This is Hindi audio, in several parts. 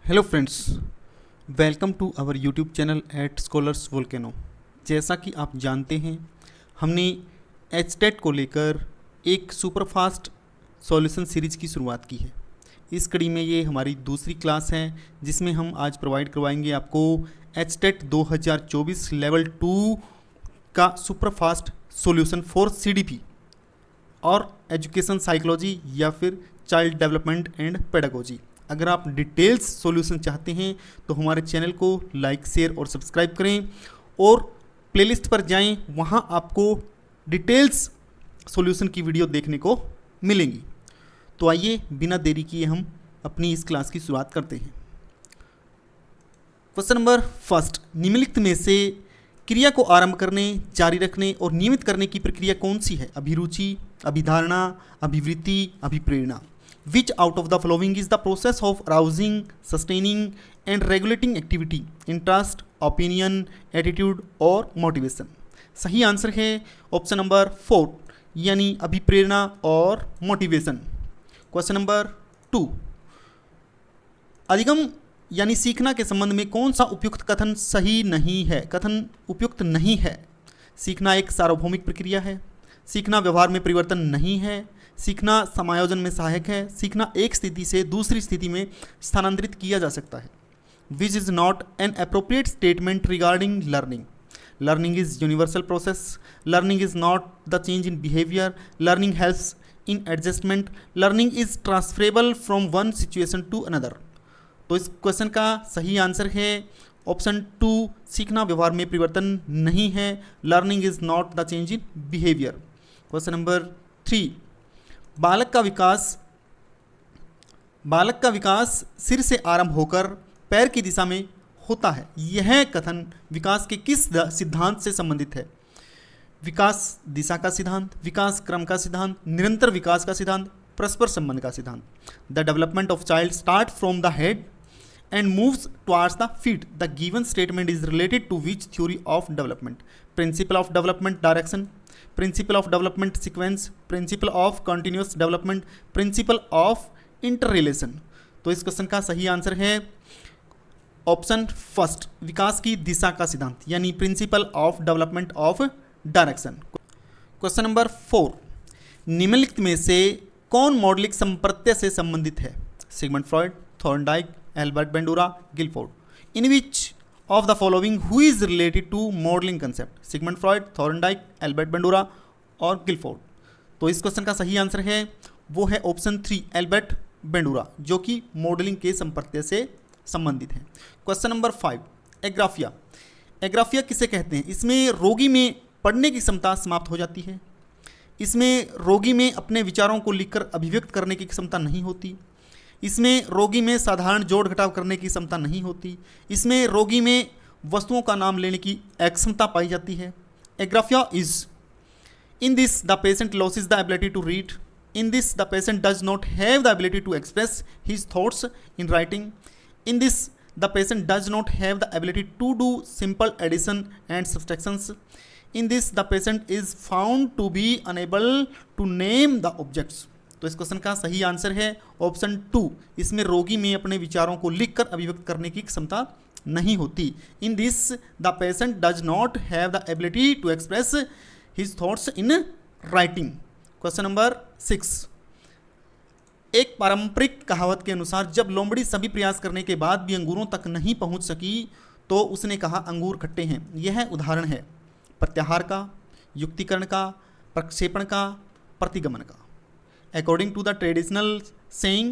Hello friends, welcome to our YouTube channel at Scholars Volcano. जैसा कि आप जानते हैं, हमने एचटेट को लेकर एक सुपरफास्ट सॉल्यूशन सीरीज की शुरुआत की है। इस कड़ी में ये हमारी दूसरी क्लास है, जिसमें हम आज प्रोवाइड करवाएंगे आपको एचटेट 2024 लेवल 2 का सुपरफास्ट सॉल्यूशन फॉर सीडीपी और एजुकेशन साइकोलॉजी या फिर चाइल्ड डेवलपमेंट एंड पेडागोजी। अगर आप डिटेल्स सॉल्यूशन चाहते हैं तो हमारे चैनल को लाइक, शेयर और सब्सक्राइब करें और प्लेलिस्ट पर जाएं, वहां आपको डिटेल्स सॉल्यूशन की वीडियो देखने को मिलेंगी। तो आइए बिना देरी किए हम अपनी इस क्लास की शुरुआत करते हैं। क्वेश्चन नंबर फर्स्ट, निम्नलिखित में से क्रिया को आरंभ करने, जारी रखने और नियमित करने की प्रक्रिया कौन सी है? अभिरुचि, अभिधारणा, अभिवृत्ति, अभिप्रेरणा। Which out of the following is the process of arousing, sustaining and regulating activity, interest, opinion, attitude और motivation? सही आंसर है ऑप्शन नंबर 4 यानी अभिप्रेरणा और मोटिवेशन। क्वेश्चन नंबर 2, अधिगम यानी सीखना के संबंध में कौन सा उपयुक्त कथन सही नहीं है? कथन उपयुक्त नहीं है। सीखना एक सार्वभौमिक प्रक्रिया है, सीखना व्यवहार में परिवर्तन नहीं है, सीखना समायोजन में सहायक है, सीखना एक स्थिति से दूसरी स्थिति में स्थानांतरित किया जा सकता है। Which is not an appropriate statement regarding learning. Learning is universal process, learning is not the change in behaviour, learning helps in adjustment, learning is transferable from one situation to another. तो इस क्वेश्चन का सही आंसर है ऑप्शन 2, सीखना व्यवहार में परिवर्तन नहीं है, learning is not the change in behaviour. Question number 3, बालक का विकास सिर से आरंभ होकर पैर की दिशा में होता है। यह कथन विकास के किस सिद्धांत से संबंधित है? विकास दिशा का सिद्धांत, विकास क्रम का सिद्धांत, निरंतर विकास का सिद्धांत, परस्पर संबंध का सिद्धांत। The development of child start from the head and moves towards the feet. The given statement is related to which theory of development? Principle of development direction, principle of development sequence, principle of continuous development, principle of inter relation. तो इस क्वेश्चन का सही आंसर है ऑप्शन फर्स्ट, विकास की दिशा का सिद्धांत यानी principal of development of direction. Question number 4, निम्नलिखित में से कौन मॉडलिक संप्रत्यय से संबंधित है? Sigmund Freud, Thorndike, Albert Bandura, Guilford. In which of the following who is related to modeling concept? Sigmund Freud, Thorndike, Albert Bandura और गिलफोर्ड। तो इस क्वेश्चन का सही आंसर है वो है ऑप्शन 3, एल्बर्ट बेंडूरा, जो कि मॉडलिंग के संप्रत्यय से संबंधित है। Question number 5, एग्राफिया। एग्राफिया किसे कहते हैं? इसमें रोगी में पढ़ने की क्षमता समाप्त हो जाती है, इसमें रोगी में अपने विचारों को लिखकर अभिव्यक्त करने की क्षमता नहीं होती, इसमें रोगी में साधारण जोड़ घटाव करने की क्षमता नहीं होती, इसमें रोगी में वस्तुओं का नाम लेने की अक्षमता पाई जाती है। Agraphia is in this the patient loses the ability to read, in this the patient does not have the ability to express his thoughts in writing, in this the patient does not have the ability to do simple addition and subtractions, in this the patient is found to be unable to name the objects. तो इस क्वेश्चन का सही आंसर है ऑप्शन 2, इसमें रोगी में अपने विचारों को लिखकर अभिव्यक्त करने की क्षमता नहीं होती। In this the patient does not have the ability to express his thoughts in writing. Question number 6, एक पारंपरिक कहावत के अनुसार जब लोमड़ी सभी प्रयास करने के बाद भी अंगूरों तक नहीं पहुंच सकी तो उसने कहा अंगूर खट्टे हैं। यह उदाहरण है प्रत्याहार का, युक्तिकरण का, प्रक्षेपण का, प्रतिगमन का। According to the traditional saying,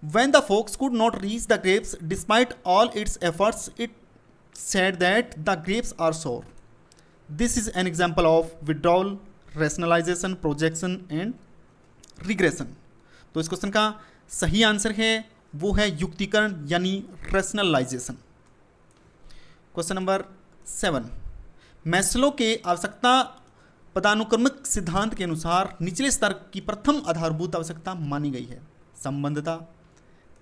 when the fox could not reach the grapes despite all its efforts, it said that the grapes are sour. This is an example of withdrawal, rationalization, projection and regression. तो इस क्वेश्चन का सही आंसर है वो है युक्तिकरण यानी rationalization. क्वेश्चन नंबर 7, मैस्लो के आवश्यकता पदानुक्रमिक सिद्धांत के अनुसार निचले स्तर की प्रथम आधारभूत आवश्यकता मानी गई है संबंधता,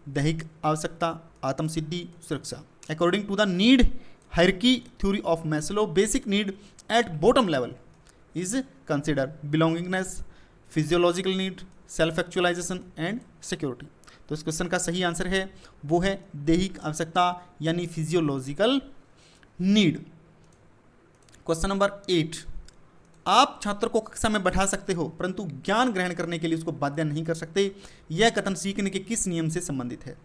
दैहिक आवश्यकता, आत्मसिद्धि, सुरक्षा। According to the need hierarchy theory of Maslow, basic need at bottom level is consider belongingness, physiological need, self actualisation and security. तो इस क्वेश्चन का सही आंसर है वो है दैहिक आवश्यकता यानी फिजियोलॉजिकल नीड। क्वेश्चन नंबर 8, आप छात्र को कक्षा में बैठा सकते हो परंतु ज्ञान ग्रहण करने के लिए उसको बाध्य नहीं कर सकते। यह कथन सीखने के किस नियम से संबंधित है?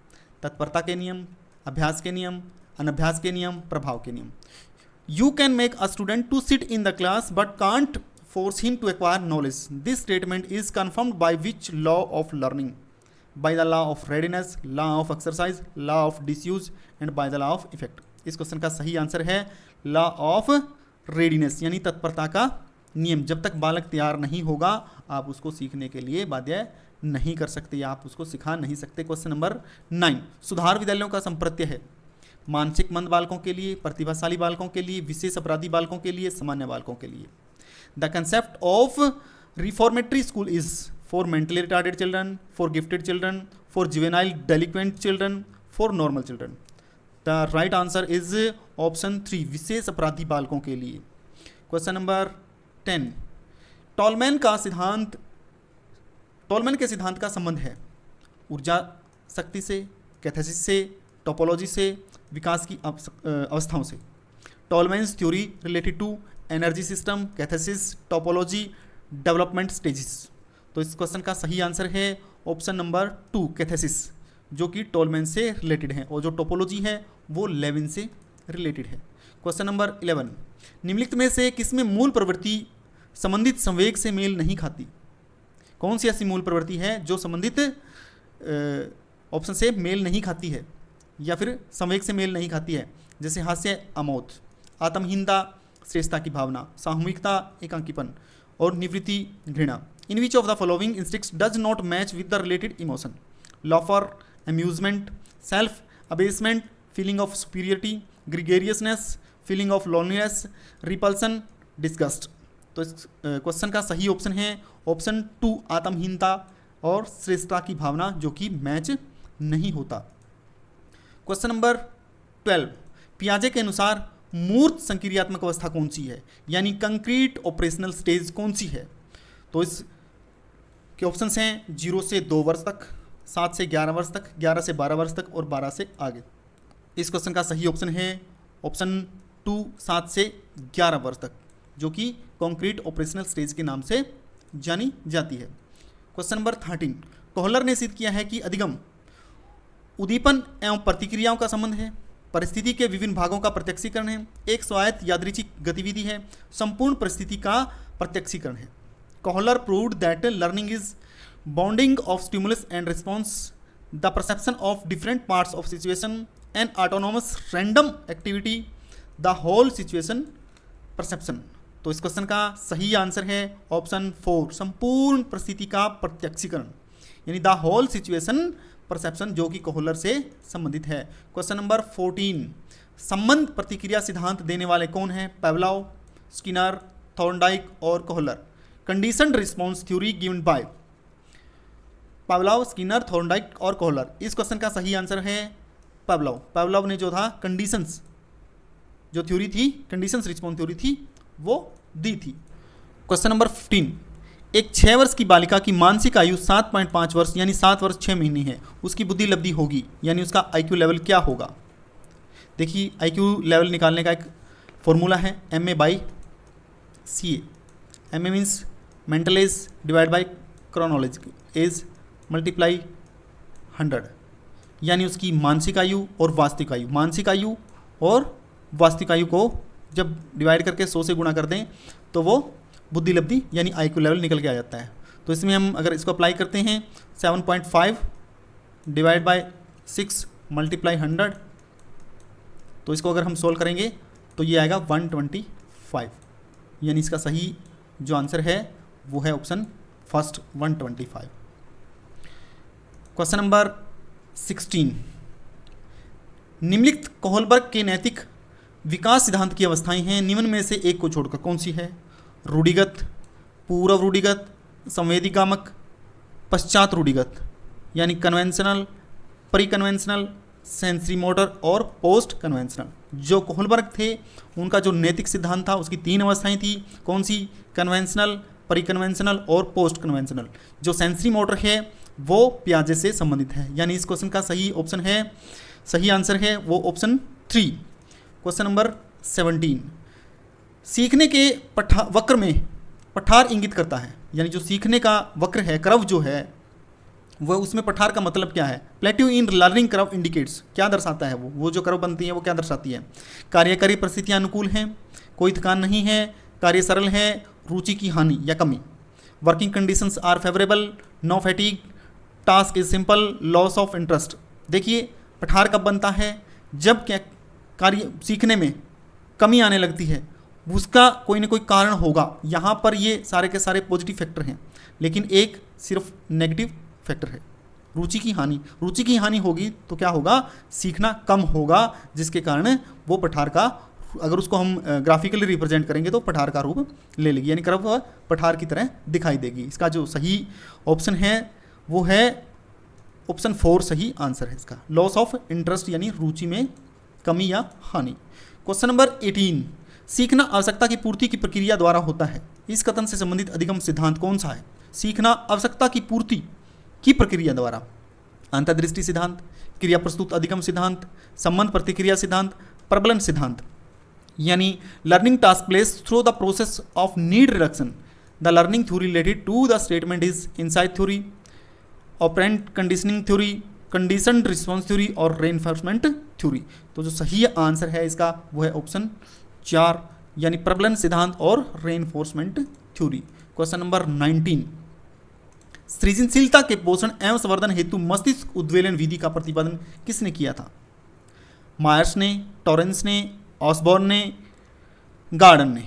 तत्परता के नियम, अभ्यास के नियम, अनभ्यास के नियम, प्रभाव के नियम। You can make a student to sit in the class but can't force him to acquire knowledge. This statement is confirmed by which law of learning? By the law of readiness, law of exercise, law of disuse and by the law of effect. इस क्वेश्चन का सही आंसर है लॉ ऑफ रेडीनेस यानी तत्परता का नियम। जब तक बालक तैयार नहीं होगा आप उसको सीखने के लिए बाध्य नहीं कर सकते, आप उसको सिखा नहीं सकते। क्वेश्चन नंबर 9, सुधार विद्यालयों का संप्रत्य है मानसिक मंद बालकों के लिए, प्रतिभाशाली बालकों के लिए, विशेष अपराधी बालकों के लिए, सामान्य बालकों के लिए। The concept of reformatory school is for mentally retarded children, for gifted children, for juvenile delinquent children, for normal children. The right answer is option 3, विशेष अपराधी बालकों के लिए। क्वेश्चन नंबर 10, टॉलमैन के सिद्धांत का संबंध है ऊर्जा शक्ति से, कैथेसिस से, टोपोलॉजी से, विकास की अवस्थाओं से। Tolman's theory related to energy system, cathexis, topology, development stages. तो इस क्वेश्चन का सही आंसर है ऑप्शन नंबर 2 कैथेसिस, जो कि टॉलमैन से रिलेटेड है, और जो टोपोलॉजी है वो लेविन से रिलेटेड है। क्वेश्चन नंबर 11, निम्नलिखित में से किसमें मूल प्रवृत्ति संबंधित संवेग से मेल नहीं खाती? कौन सी ऐसी मूल प्रवृत्ति है जो संबंधित ऑप्शन से मेल नहीं खाती है या फिर संवेग से मेल नहीं खाती है? जैसे हास्य अमोद, आत्महीनता श्रेष्ठता की भावना, सामूहिकता एकांकीपन और निवृत्ति घृणा। In which of the following instincts does not match with the related emotion? Laughter, amusement, self abasement, feeling of superiority, gregariousness, feeling of loneliness, repulsion, disgust. तो इस क्वेश्चन का सही ऑप्शन है ऑप्शन 2 आत्महीनता और श्रेष्ठता की भावना, जो कि मैच नहीं होता। क्वेश्चन नंबर 12, पियाजे के अनुसार मूर्त संक्रियात्मक अवस्था कौन सी है यानी कंक्रीट ऑपरेशनल स्टेज कौन सी है? तो इस के ऑप्शंस हैं 0 से 2 वर्ष तक, 7 से 11 वर्ष तक, 11 से 12 वर्ष तक और 12 से आगे। इस क्वेश्चन का सही ऑप्शन है ऑप्शन 2 7 से 11 वर्ष तक, जो कि कंक्रीट ऑपरेशनल स्टेज के नाम से जानी जाती है। क्वेश्चन नंबर 13, कोहलर ने सिद्ध किया है कि अधिगम उद्दीपन एवं प्रतिक्रियाओं का संबंध है, परिस्थिति के विभिन्न भागों का प्रत्यक्षीकरण है, एक स्वायत्त यादृच्छिक गतिविधि है, संपूर्ण परिस्थिति का प्रत्यक्षीकरण है। Kohler proved that learning is bonding of stimulus and response, the perception of different parts of situation, an autonomous random activity, the whole situation perception. तो इस क्वेश्चन का सही आंसर है ऑप्शन 4 संपूर्ण परिस्थिति का प्रत्यक्षीकरण यानी द होल सिचुएशन परसेप्शन, जो कि कोहलर से संबंधित है। क्वेश्चन नंबर 14, संबंध प्रतिक्रिया सिद्धांत देने वाले कौन हैं? पावलोव, स्किनर, थॉर्नडाइक और Kohler. Conditioned response theory given by Pavlov, Skinner, Thorndike और कोहलर। इस क्वेश्चन का सही आंसर है पावलोव। पावलोव ने जो था कंडीशंस जो थ्योरी थी, कंडीशंस रिस्पॉन्स थ्योरी थी, वो दी थी। क्वेश्चन नंबर 15, एक 6 वर्ष की बालिका की मानसिक आयु 7.5 वर्ष यानी 7 वर्ष 6 महीने है, उसकी बुद्धि लब्धि होगी यानी उसका IQ लेवल क्या होगा? देखिए IQ लेवल निकालने का एक फॉर्मूला है MA/CA। MA means mental as divide by chronological S multiply 100 यानी उसकी मानसिक आयु और वास्तविक आयु। मानसिक आयु और वास्तविक आयु को जब डिवाइड करके 100 से गुणा कर दें तो वो बुद्धि लब्धि यानी IQ लेवल निकल के आ जाता है। तो इसमें हम अगर इसको अप्लाई करते हैं 7.5 डिवाइड बाय 6 मल्टीप्लाई 100, तो इसको अगर हम सोल्व करेंगे तो ये आएगा 125 यानी इसका सही जो आंसर है वो है ऑप्शन फर्स्ट 125। क्वेश्चन नंबर 16, निम्नलिखित कोहलबर्ग के नैतिक विकास सिद्धांत की अवस्थाएं हैं, निम्न में से एक को छोड़कर कौन सी है? रूढ़िगत, पूर्व रूढ़िगत, संवेदीगामक, पश्चात रूढ़िगत यानी conventional, pre conventional, sensory motor और पोस्ट कन्वेंशनल। जो कोहलबर्ग थे उनका जो नैतिक सिद्धांत था उसकी 3 अवस्थाएं थी, कौन सी? कन्वेंशनल, प्री कन्वेंशनल और पोस्ट कन्वेंशनल। जो सेंसरी मोटर है वो पियाजे से संबंधित है। यानी इस क्वेश्चन का सही आंसर है वो ऑप्शन 3। क्वेश्चन नंबर 17, सीखने के वक्र में पठार इंगित करता है। यानी जो सीखने का वक्र है, कर्व जो है, वह उसमें पठार का मतलब क्या है? Plateau in learning curve indicates, क्या दर्शाता है वो जो कर्व बनती है वो क्या दर्शाती है? कार्यकारी परिस्थितियां अनुकूल हैं, कोई थकान नहीं है, कार्य सरल है, रुचि की हानि या कमी, working conditions are favourable, no fatigue, task is simple, loss of interest. देखिए पठार कब बनता है? जब क्या कार्य सीखने में कमी आने लगती है, उसका कोई ना कोई कारण होगा। यहाँ पर ये सारे के सारे पॉजिटिव फैक्टर हैं, लेकिन एक सिर्फ नेगेटिव फैक्टर है, रुचि की हानि। रुचि की हानि होगी तो क्या होगा? सीखना कम होगा, जिसके कारण वो पठार का, अगर उसको हम ग्राफिकली रिप्रेजेंट करेंगे तो पठार का रूप ले लेगी, यानी कर्व पठार की तरह दिखाई देगी। इसका जो सही ऑप्शन है वो है ऑप्शन 4 सही आंसर है इसका, लॉस ऑफ इंटरेस्ट यानी रुचि में कमी या हानि। क्वेश्चन नंबर 18, सीखना आवश्यकता की पूर्ति की प्रक्रिया द्वारा होता है। इस कथन से संबंधित अधिगम सिद्धांत कौन सा है? सीखना आवश्यकता की पूर्ति की प्रक्रिया द्वारा। अंतर्दृष्टि सिद्धांत, क्रिया प्रस्तुत अधिगम सिद्धांत, संबंध प्रतिक्रिया सिद्धांत, प्रबलन सिद्धांत। यानी learning task place through the process of need reduction, the learning theory related to the statement is insight theory, operant conditioning theory, conditioned response theory और रेनफोर्समेंट थ्योरी। तो जो सही आंसर है इसका वो है ऑप्शन 4, यानी प्रबलन सिद्धांत और रेनफोर्समेंट थ्योरी। क्वेश्चन नंबर 19, सृजनशीलता के पोषण एवं संवर्धन हेतु मस्तिष्क उद्वेलन विधि का प्रतिपादन किसने किया था? मायर्स ने, टॉरेंस ने, ऑसबॉर्न ने, गार्डन ने।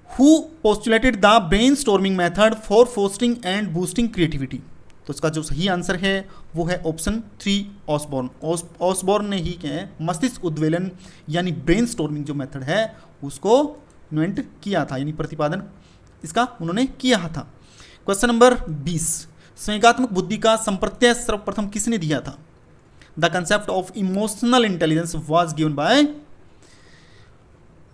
Who postulated the brainstorming method for fostering and boosting creativity? तो इसका जो सही आंसर है वो है ऑप्शन 3 ऑसबॉर्न। ऑसबॉर्न ने ही क्या है मस्तिष्क उद्वेलन यानी ब्रेनस्टॉर्मिंग जो मेथड है उसको इन्वेंट किया था, यानी प्रतिपादन इसका उन्होंने किया था। क्वेश्चन नंबर 20, संवेगात्मक बुद्धि का संप्रत्यय सर्वप्रथम किसने दिया था? The concept of emotional intelligence was given by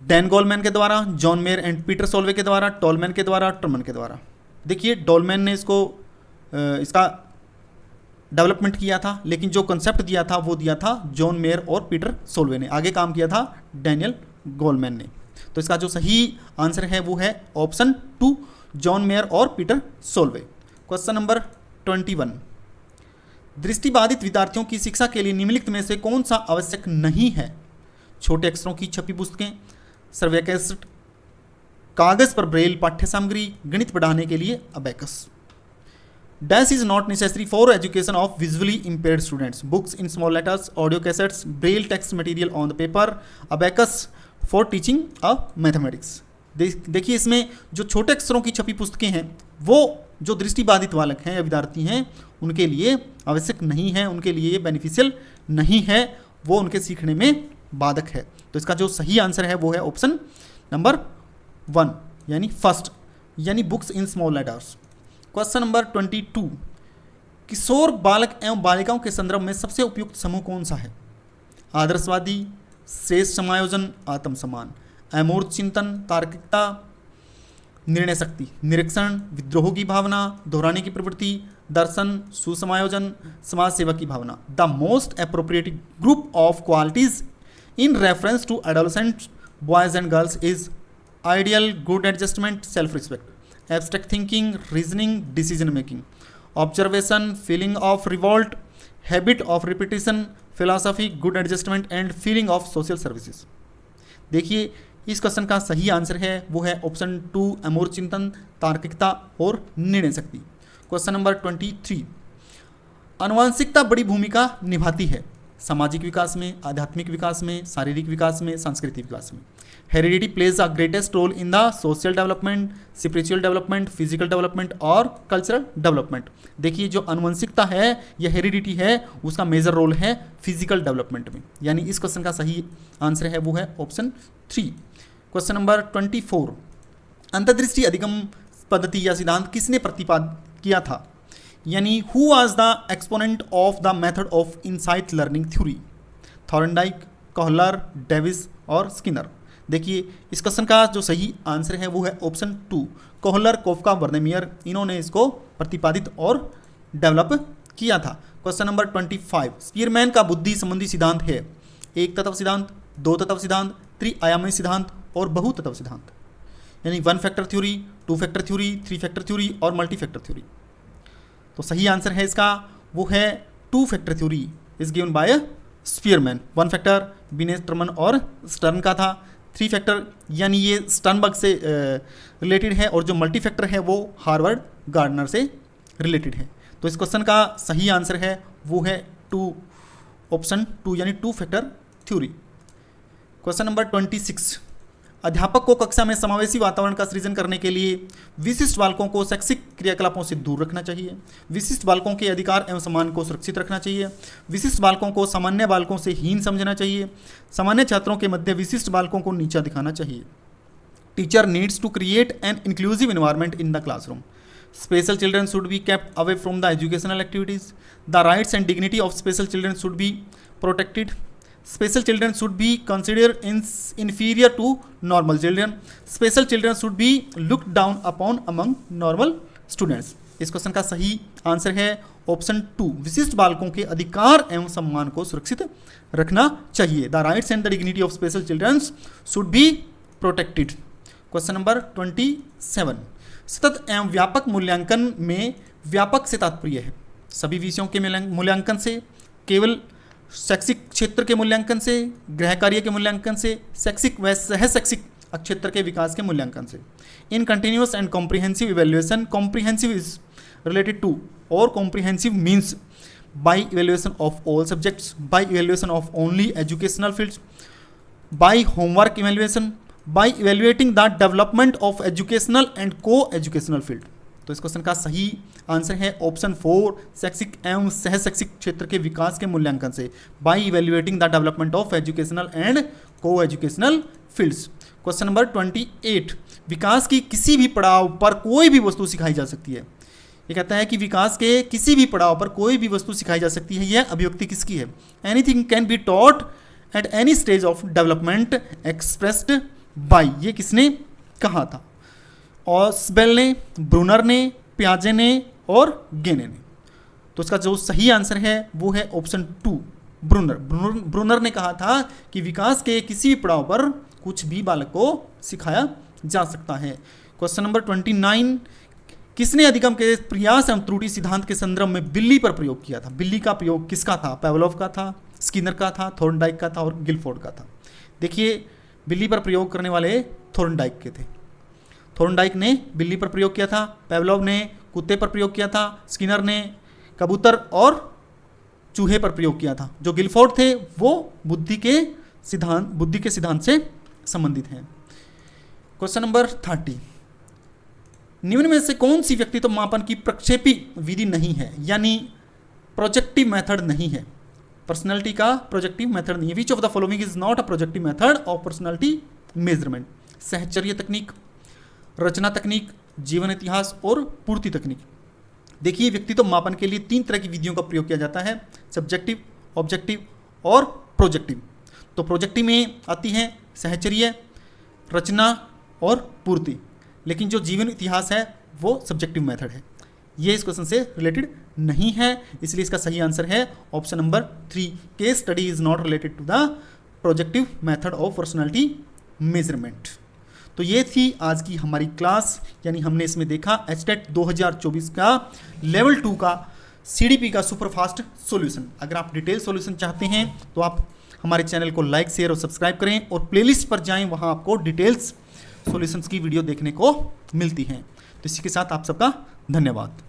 Dan Goleman के द्वारा, John mayor and Peter Solvay के द्वारा, टॉलमैन के द्वारा, टर्मन के द्वारा। देखिए डॉलमैन ने इसका डेवलपमेंट किया था, लेकिन जो कंसेप्ट दिया था वो दिया था जॉन मेयर और पीटर सोल्वे ने, आगे काम किया था डैनियल गोलमैन ने। तो इसका जो सही आंसर है वो है ऑप्शन 2 जॉन मेयर और पीटर सोल्वे। क्वेश्चन नंबर 21, दृष्टिबाधित विद्यार्थियों की शिक्षा के लिए निम्नलिखित में से कौन सा आवश्यक नहीं है? छोटे अक्षरों की छपी पुस्तकें, सर्वे कैसेट, कागज पर ब्रेल पाठ्य सामग्री, गणित पढ़ाने के लिए abacus. Dash is not necessary for education of visually impaired students, books in small letters, audio cassettes, Braille text material on the paper, abacus for teaching a mathematics. देखिए इसमें जो छोटे अक्षरों की छपी पुस्तकें हैं वो जो दृष्टिबाधित बालक हैं या विद्यार्थी हैं उनके लिए आवश्यक नहीं है, उनके लिए बेनिफिशियल नहीं है, वो उनके सीखने में बाधक है। तो इसका जो सही आंसर है वो है ऑप्शन नंबर 1 यानी फर्स्ट, यानी books in small letters. Question number 22, किशोर बालक एवं बालिकाओं के संदर्भ में सबसे उपयुक्त समूह कौन सा है? आदर्शवादी, श्रेष्ठ समायोजन, आत्म सम्मान, अमूर्त चिंतन, तार्किकता, निर्णय शक्ति, निरीक्षण, विद्रोह की भावना, दोहराने की प्रवृत्ति, दर्शन, सुसमायोजन, समाज सेवा की भावना। The most appropriate group of qualities in reference to adolescent boys and girls is ideal, good adjustment, self respect, abstract thinking, reasoning, decision making, observation, feeling of revolt, habit of repetition, philosophy, good adjustment and feeling of social services. देखिए इस क्वेश्चन का सही आंसर है वो है ऑप्शन 2 अमूर्त चिंतन, तार्किकता और निर्णय शक्ति। क्वेश्चन नंबर 23, आनुवंशिकता बड़ी भूमिका निभाती है सामाजिक विकास में, आध्यात्मिक विकास में, शारीरिक विकास में, सांस्कृतिक विकास में। Heredity plays a greatest role in the social development, spiritual development, physical development और कल्चरल डेवलपमेंट। देखिए जो आनुवंशिकता है या हेरिडिटी है उसका मेजर रोल है फिजिकल डेवलपमेंट में, यानी इस क्वेश्चन का सही आंसर है वो है ऑप्शन 3। क्वेश्चन नंबर 24, अंतर्दृष्टि अधिगम पद्धति या सिद्धांत किसने प्रतिपादित किया था? यानी who was the exponent of the method of insight learning theory? Thorndike, Kohler, Davis और स्किनर। देखिए इस क्वेश्चन का जो सही आंसर है वो है ऑप्शन 2 कोहलर, कोफका, बर्नेमियर, इन्होंने इसको प्रतिपादित और डेवलप किया था। क्वेश्चन नंबर 25, स्पीयरमैन का बुद्धि संबंधी सिद्धांत है एक तत्व सिद्धांत, दो तत्व सिद्धांत, त्रिआयामी सिद्धांत और बहुतत्व सिद्धांत, यानी 1 factor theory, 2 factor theory, 3 factor theory और मल्टी फैक्टर थ्योरी। तो सही आंसर है इसका वो है 2 factor theory is given by Spearman. 1 factor Binet's Terman और स्टर्न का था, 3 फैक्टर यानी ये स्टर्नबर्ग से रिलेटेड है और जो मल्टी फैक्टर है वो हार्वर्ड गार्डनर से रिलेटेड है। तो इस क्वेश्चन का सही आंसर है वो है 2, ऑप्शन 2 यानी 2 फैक्टर थ्योरी। क्वेश्चन नंबर 26, अध्यापक को कक्षा में समावेशी वातावरण का सृजन करने के लिए विशिष्ट बालकों को शैक्षिक क्रियाकलापों से दूर रखना चाहिए, विशिष्ट बालकों के अधिकार एवं सम्मान को सुरक्षित रखना चाहिए, विशिष्ट बालकों को सामान्य बालकों से हीन समझना चाहिए, सामान्य छात्रों के मध्य विशिष्ट बालकों को नीचा दिखाना चाहिए। Teacher needs to create an inclusive environment in the classroom, special children should be kept away from the educational activities, the rights and dignity of special children should be protected, special children should be considered inferior to normal children, special children should be looked down upon among normal students। इस क्वेश्चन का सही आंसर है ऑप्शन 2, विशिष्ट बालकों के अधिकार एवं सम्मान को सुरक्षित रखना चाहिए। The rights and the dignity of special children should be protected. Question number 27, सतत एवं व्यापक मूल्यांकन में व्यापक से तात्पर्य है सभी विषयों के मूल्यांकन से, केवल शैक्षिक क्षेत्र के मूल्यांकन से, गृह कार्य के मूल्यांकन से, शैक्षिक व सह शैक्षिक क्षेत्र के विकास के मूल्यांकन से। In continuous and comprehensive evaluation, comprehensive is related to और comprehensive means by evaluation of all subjects, by evaluation of only educational fields, by homework evaluation, by evaluating the development of educational and को एजुकेशनल फील्ड। तो इस क्वेश्चन का सही आंसर है ऑप्शन 4, शैक्षिक एवं सह शैक्षिक क्षेत्र के विकास के मूल्यांकन से, by evaluating the development of educational and को एजुकेशनल फील्ड्स। क्वेश्चन नंबर 28, विकास की किसी भी पड़ाव पर कोई भी वस्तु सिखाई जा सकती है। ये कहता है कि विकास के किसी भी पड़ाव पर कोई भी वस्तु सिखाई जा सकती है। यह अभिव्यक्ति किसकी है? Anything can be taught at any stage of development expressed by, ये किसने कहा था? ऑस्बेल ने, ब्रूनर ने, पियाजे ने और गेने ने। तो इसका जो सही आंसर है वो है ऑप्शन 2, ब्रूनर। ब्रूनर ने कहा था कि विकास के किसी भी पड़ाव पर कुछ भी बालक को सिखाया जा सकता है। क्वेश्चन नंबर 29, किसने अधिगम के प्रयास एवं त्रुटि सिद्धांत के संदर्भ में बिल्ली पर प्रयोग किया था? बिल्ली का प्रयोग किसका था? पेवलोव का था, स्किनर का था, थॉर्नडाइक का था और गिलफोर्ड का था। देखिए, बिल्ली पर प्रयोग करने वाले थॉर्नडाइक के थे। थॉर्नडाइक ने बिल्ली पर प्रयोग किया था, पेवलोव ने कुत्ते पर प्रयोग किया था, स्किनर ने कबूतर और चूहे पर प्रयोग किया था। जो गिलफोर्ड थे वो बुद्धि के सिद्धांत से संबंधित हैं। क्वेश्चन नंबर 30, निम्न में से कौन सी व्यक्तित्व मापन की प्रक्षेपी विधि नहीं है, यानी प्रोजेक्टिव मेथड नहीं है? पर्सनैलिटी का प्रोजेक्टिव मेथड नहीं है। Which of the following is not a projective method of personality measurement? सहचर्य तकनीक, रचना तकनीक, जीवन इतिहास और पूर्ति तकनीक। देखिए, व्यक्तित्व मापन के लिए 3 तरह की विधियों का प्रयोग किया जाता है, सब्जेक्टिव, ऑब्जेक्टिव और प्रोजेक्टिव। तो प्रोजेक्टिव में आती है सहचर्य, रचना और पूर्ति, लेकिन जो जीवन इतिहास है वो सब्जेक्टिव मेथड है। ये इस क्वेश्चन से रिलेटेड नहीं है, इसलिए इसका सही आंसर है option number 3, case study is not related to the projective method of personality measurement. तो ये थी आज की हमारी क्लास, यानी हमने इसमें देखा एचटेट 2024 का लेवल 2 का सीडीपी का सुपरफास्ट सॉल्यूशन। अगर आप डिटेल सॉल्यूशन चाहते हैं तो आप हमारे चैनल को लाइक, शेयर और सब्सक्राइब करें और प्लेलिस्ट पर जाएं, वहां आपको डिटेल्स सॉल्यूशंस की वीडियो देखने को मिलती हैं। तो इसी के साथ आप सबका धन्यवाद।